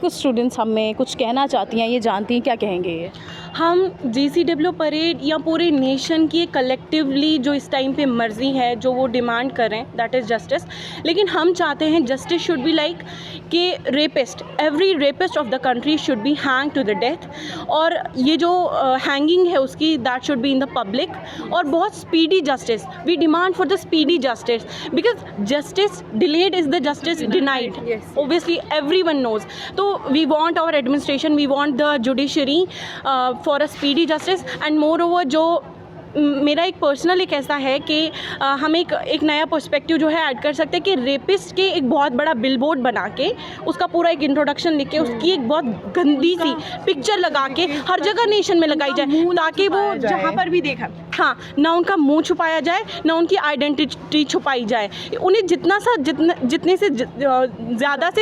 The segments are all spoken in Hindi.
कुछ स्टूडेंट्स हमें कुछ कहना चाहती हैं, ये जानती हैं, क्या कहेंगे ये? हम JCW परेड या पूरे नेशन की कलेक्टिवली जो इस टाइम पे मर्जी है, जो वो डिमांड कर रहे हैं, दैट इज़ जस्टिस। लेकिन हम चाहते हैं जस्टिस शुड बी लाइक कि rapist, every rapist of the country should be hang to the death, और ये जो हैंगिंग है उसकी, that should be in the public, और बहुत speedy justice. We demand for the speedy justice because justice delayed is the justice denied, obviously everyone knows. So we want our administration, we want the judiciary for a speedy justice, and moreover जो मेरा एक पर्सनल एक ऐसा है कि हम एक नया पर्सपेक्टिव जो है ऐड कर सकते हैं कि रेपिस्ट के एक बहुत बड़ा बिलबोर्ड बना के उसका पूरा एक इंट्रोडक्शन लिख के उसकी एक बहुत गंदी सी पिक्चर लगा के हर जगह नेशन में लगाई जाए, ताकि वो जहाँ पर भी देखा, हाँ, ना उनका मुंह छुपाया जाए, ना उनकी आइडेंटिटी छुपाई जाए। उन्हें जितने से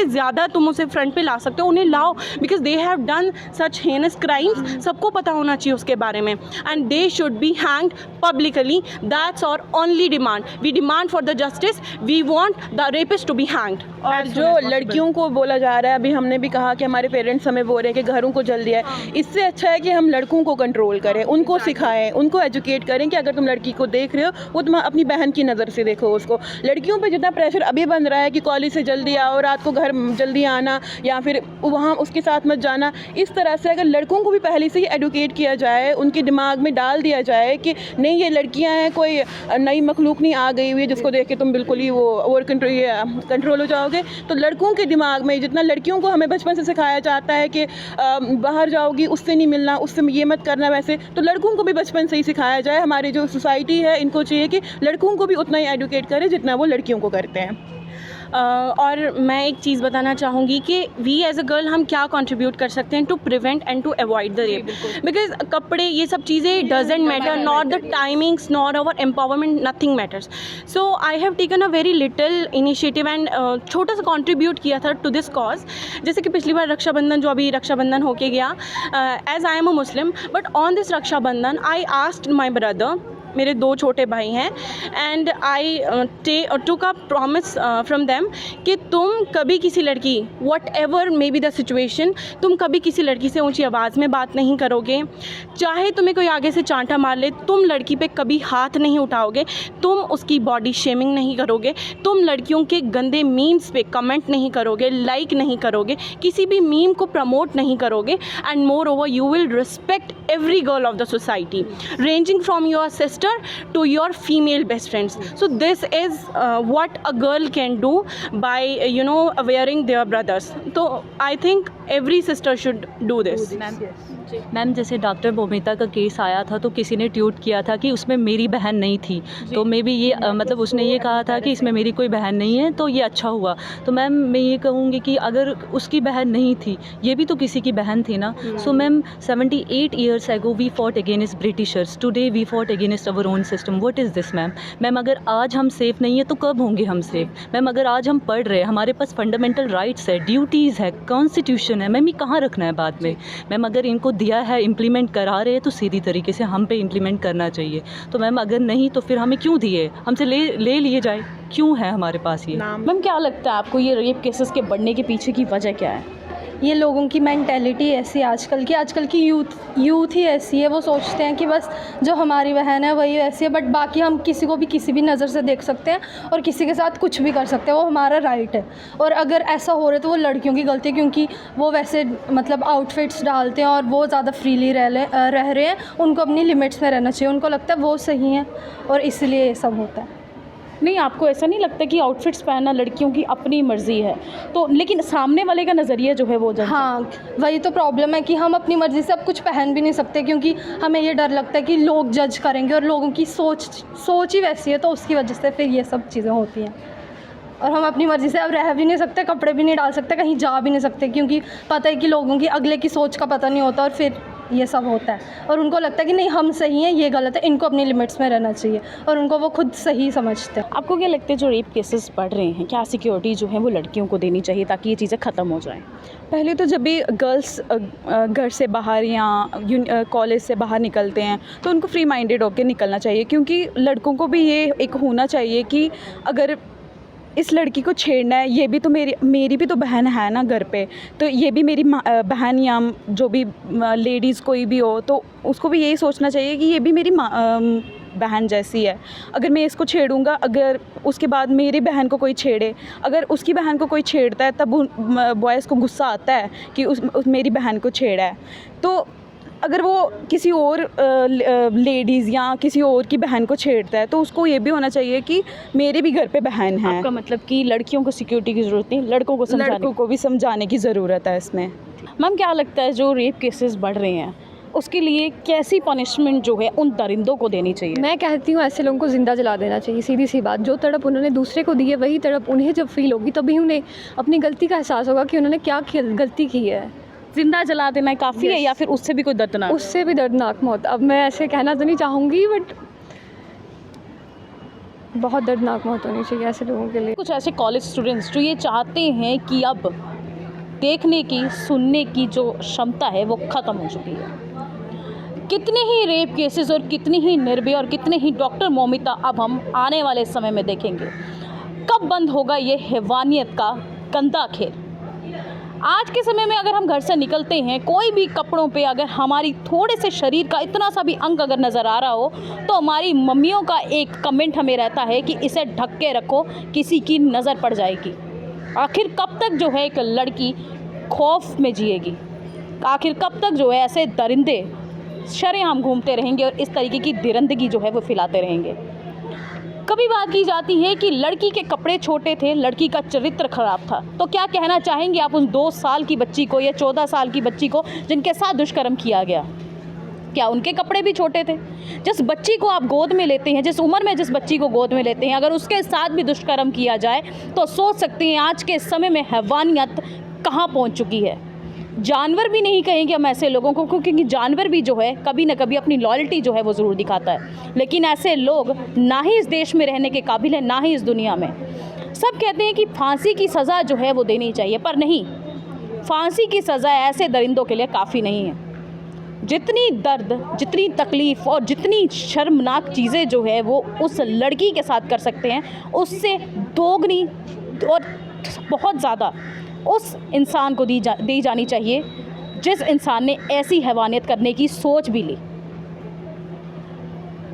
ज़्यादा तुम उसे फ्रंट पे ला सकते हो, उन्हें लाओ, because they have done such heinous crimes. सबको पता होना चाहिए उसके बारे में, and they should be hanged publicly. That's our only demand. We demand for the justice. We want the rapist to be hanged. और जो लड़कियों को बोला जा रहा है, अभी हमने भी कहा कि हमारे पेरेंट्स हमें बोल रहे हैं कि घरों को जल दिया है, इससे अच्छा है कि हम लड़कों को कंट्रोल करें, उनको सिखाएं, उनको एजुकेट करें कि अगर तुम लड़की को देख रहे हो वो तुम अपनी बहन की नज़र से देखो उसको। लड़कियों पे जितना प्रेशर अभी बन रहा है कि कॉलेज से जल्दी आओ, रात को घर जल्दी आना, या फिर वहाँ उसके साथ मत जाना, इस तरह से अगर लड़कों को भी पहले से ही एडुकेट किया जाए, उनके दिमाग में डाल दिया जाए कि नहीं, ये लड़कियां हैं, कोई नई मखलूक नहीं आ गई हुई है जिसको देख के तुम बिल्कुल ही वो ओवर कंट्रोल हो जाओगे। तो लड़कों के दिमाग में जितना लड़कियों को हमें बचपन से सिखाया जाता है कि बाहर जाओगी उससे नहीं मिलना, उससे ये मत करना, वैसे तो लड़कों को भी बचपन से ही सिखाया जाए। हमारी जो सोसाइटी है, इनको चाहिए कि लड़कों को भी उतना ही एडुकेट करें जितना वो लड़कियों को करते हैं। और मैं एक चीज़ बताना चाहूँगी कि वी एज अ गर्ल हम क्या कंट्रीब्यूट कर सकते हैं to prevent and to avoid the rape, because कपड़े ये सब चीज़ें doesn't matter, not the timings, not our empowerment, nothing matters. So I have taken a very little initiative and छोटा सा कंट्रीब्यूट किया था टू दिस कॉज। जैसे कि पिछली बार रक्षाबंधन, जो अभी रक्षाबंधन होके गया, as I am a Muslim, but on this Rakshabandhan I asked my brother, मेरे 2 छोटे भाई हैं, and I took a promise from them कि तुम कभी किसी लड़की, whatever may be the situation, तुम कभी किसी लड़की से ऊंची आवाज़ में बात नहीं करोगे, चाहे तुम्हें कोई आगे से चांटा मार ले, तुम लड़की पे कभी हाथ नहीं उठाओगे, तुम उसकी बॉडी शेमिंग नहीं करोगे, तुम लड़कियों के गंदे मीम्स पे कमेंट नहीं करोगे, लाइक नहीं करोगे, किसी भी मीम को प्रमोट नहीं करोगे, and more over you will respect every girl of the society, ranging from your sister to your female best friends. So this is what a girl can do by wearing their brothers. So I think every sister should do this. Ma'am, जैसे डॉक्टर बोमिता का केस आया था तो किसी ने ट्वीट किया था कि उसमें मेरी बहन नहीं थी, तो मे बी ये मतलब उसने ये कहा था कि इसमें मेरी कोई बहन नहीं है, तो ये अच्छा हुआ। तो मैम मैं ये कहूँगी कि अगर उसकी बहन नहीं थी, ये भी तो किसी की बहन थी ना। So ma'am 78 years ago we fought against Britishers, today we fought against our own system. What is this ma'am? Ma'am अगर आज हम सेफ़ नहीं है तो कब होंगे हम सेफ़? मैम अगर आज हम पढ़ रहे हैं, हमारे पास फंडामेंटल राइट्स है, ड्यूटीज़ है, कॉन्स्टिट्यूशन है, मैम ये कहाँ रखना है बाद में? मैम अगर इनको दिया है, इम्प्लीमेंट करा रहे हैं, तो सीधी तरीके से हम पे इम्प्लीमेंट करना चाहिए। तो मैम अगर नहीं तो फिर हमें क्यों दिए, हमसे ले लिए जाए, क्यों है हमारे पास ये? मैम क्या लगता है आपको, ये रेप केसेस के बढ़ने के पीछे की वजह क्या है? ये लोगों की मेंटेलिटी ऐसी आजकल की यूथ ही ऐसी है। वो सोचते हैं कि बस जो हमारी बहन है वही ऐसी है, बट बाकी हम किसी को भी किसी भी नज़र से देख सकते हैं और किसी के साथ कुछ भी कर सकते हैं, वो हमारा राइट है। और अगर ऐसा हो रहा है तो वो लड़कियों की गलती है, क्योंकि वो वैसे मतलब आउटफिट्स डालते हैं और वो ज़्यादा फ्रीली रह रहे हैं। उनको अपनी लिमिट्स में रहना चाहिए, उनको लगता है वो सही है और इसलिए ये सब होता है। नहीं, आपको ऐसा नहीं लगता कि आउटफिट्स पहनना लड़कियों की अपनी मर्ज़ी है, तो लेकिन सामने वाले का नज़रिया जो है वो हाँ, वही तो प्रॉब्लम है कि हम अपनी मर्ज़ी से अब कुछ पहन भी नहीं सकते, क्योंकि हमें ये डर लगता है कि लोग जज करेंगे, और लोगों की सोच ही वैसी है, तो उसकी वजह से फिर ये सब चीज़ें होती हैं। और हम अपनी मर्ज़ी से अब रह भी नहीं सकते, कपड़े भी नहीं डाल सकते, कहीं जा भी नहीं सकते, क्योंकि पता है कि लोगों की अगले की सोच का पता नहीं होता, और फिर ये सब होता है और उनको लगता है कि नहीं हम सही हैं, ये गलत है, इनको अपनी लिमिट्स में रहना चाहिए, और उनको वो खुद सही समझते हैं। आपको क्या लगता है जो रेप केसेस बढ़ रहे हैं, क्या सिक्योरिटी जो है वो लड़कियों को देनी चाहिए ताकि ये चीज़ें ख़त्म हो जाएं? पहले तो जब भी गर्ल्स घर से बाहर या कॉलेज से बाहर निकलते हैं तो उनको फ्री माइंडेड होकर निकलना चाहिए, क्योंकि लड़कों को भी ये एक होना चाहिए कि अगर इस लड़की को छेड़ना है, ये भी तो मेरी भी तो बहन है ना घर पे, तो ये भी मेरी बहन या जो भी लेडीज़ कोई भी हो, तो उसको भी यही सोचना चाहिए कि ये भी मेरी बहन जैसी है। अगर मैं इसको छेड़ूंगा, अगर उसके बाद मेरी बहन को कोई छेड़े, अगर उसकी बहन को कोई छेड़ता है, तब बॉयज़ को गुस्सा आता है कि उस मेरी बहन को छेड़ा है। तो अगर वो किसी और लेडीज़ या किसी और की बहन को छेड़ता है, तो उसको ये भी होना चाहिए कि मेरे भी घर पे बहन है। आपका मतलब कि लड़कियों को सिक्योरिटी की ज़रूरत नहीं, लड़कों को भी समझाने की ज़रूरत है इसमें। मैम क्या लगता है जो रेप केसेस बढ़ रहे हैं उसके लिए कैसी पनिशमेंट जो है उन दरिंदों को देनी चाहिए? मैं कहती हूँ ऐसे लोगों को ज़िंदा जला देना चाहिए, सीधी सी बात। जो तड़प उन्होंने दूसरे को दी है, वही तड़प उन्हें जब फील होगी तभी उन्हें अपनी गलती का एहसास होगा कि उन्होंने क्या गलती की है। जिंदा जला देना काफ़ी है Yes. या फिर उससे भी कोई दर्दनाक? उससे भी दर्दनाक मौत। अब मैं ऐसे कहना तो नहीं चाहूँगी, बट बहुत दर्दनाक मौत होनी चाहिए ऐसे लोगों के लिए। कुछ ऐसे कॉलेज स्टूडेंट्स जो ये चाहते हैं कि अब देखने की, सुनने की जो क्षमता है वो ख़त्म हो चुकी है। कितने ही रेप केसेस और कितनी ही निर्भया और कितने ही डॉक्टर मौमिता अब हम आने वाले समय में देखेंगे। कब बंद होगा ये हैवानियत का गंदा खेल? आज के समय में अगर हम घर से निकलते हैं, कोई भी कपड़ों पे अगर हमारी थोड़े से शरीर का इतना सा भी अंग अगर नज़र आ रहा हो, तो हमारी मम्मियों का एक कमेंट हमें रहता है कि इसे ढक के रखो, किसी की नज़र पड़ जाएगी। आखिर कब तक जो है एक लड़की खौफ में जिएगी? आखिर कब तक जो है ऐसे दरिंदे शरेआम घूमते रहेंगे और इस तरीके की दिरंदगी जो है वो फैलाते रहेंगे? कभी बात की जाती है कि लड़की के कपड़े छोटे थे, लड़की का चरित्र खराब था, तो क्या कहना चाहेंगे आप उन 2 साल की बच्ची को या 14 साल की बच्ची को जिनके साथ दुष्कर्म किया गया? क्या उनके कपड़े भी छोटे थे? जिस बच्ची को आप गोद में लेते हैं, जिस उम्र में जिस बच्ची को गोद में लेते हैं, अगर उसके साथ भी दुष्कर्म किया जाए तो सोच सकते हैं आज के समय में हैवानियत कहाँ पहुँच चुकी है। जानवर भी नहीं कहेंगे हम ऐसे लोगों को, क्योंकि जानवर भी जो है कभी ना कभी अपनी लॉयल्टी जो है वो ज़रूर दिखाता है, लेकिन ऐसे लोग ना ही इस देश में रहने के काबिल हैं, ना ही इस दुनिया में। सब कहते हैं कि फांसी की सज़ा जो है वो देनी चाहिए, पर नहीं, फांसी की सज़ा ऐसे दरिंदों के लिए काफ़ी नहीं है। जितनी दर्द, जितनी तकलीफ़ और जितनी शर्मनाक चीज़ें जो है वो उस लड़की के साथ कर सकते हैं, उससे दोगुनी और बहुत ज़्यादा उस इंसान को दी जानी चाहिए जिस इंसान ने ऐसी हैवानियत करने की सोच भी ली।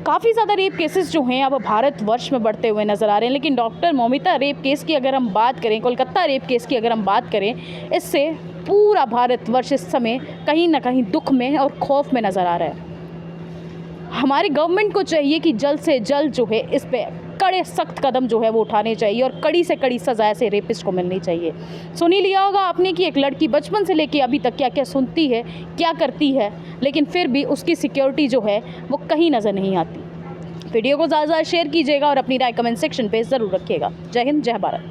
काफ़ी ज़्यादा रेप केसेस जो हैं अब भारतवर्ष में बढ़ते हुए नज़र आ रहे हैं, लेकिन डॉक्टर मौमिता रेप केस की अगर हम बात करें, कोलकाता रेप केस की अगर हम बात करें, इससे पूरा भारतवर्ष इस समय कहीं ना कहीं दुख में और खौफ में नज़र आ रहा है। हमारी गवर्नमेंट को चाहिए कि जल्द से जल्द जो है इस पे कड़े सख्त कदम जो है वो उठाने चाहिए और कड़ी से कड़ी सज़ा ऐसे रेपिस्ट को मिलनी चाहिए। सुन ही लिया होगा आपने कि एक लड़की बचपन से लेके अभी तक क्या क्या सुनती है, क्या करती है, लेकिन फिर भी उसकी सिक्योरिटी जो है वो कहीं नज़र नहीं आती। वीडियो को ज़्यादा शेयर कीजिएगा और अपनी राय कमेंट सेक्शन पे ज़रूर रखिएगा। जय हिंद, जय भारत।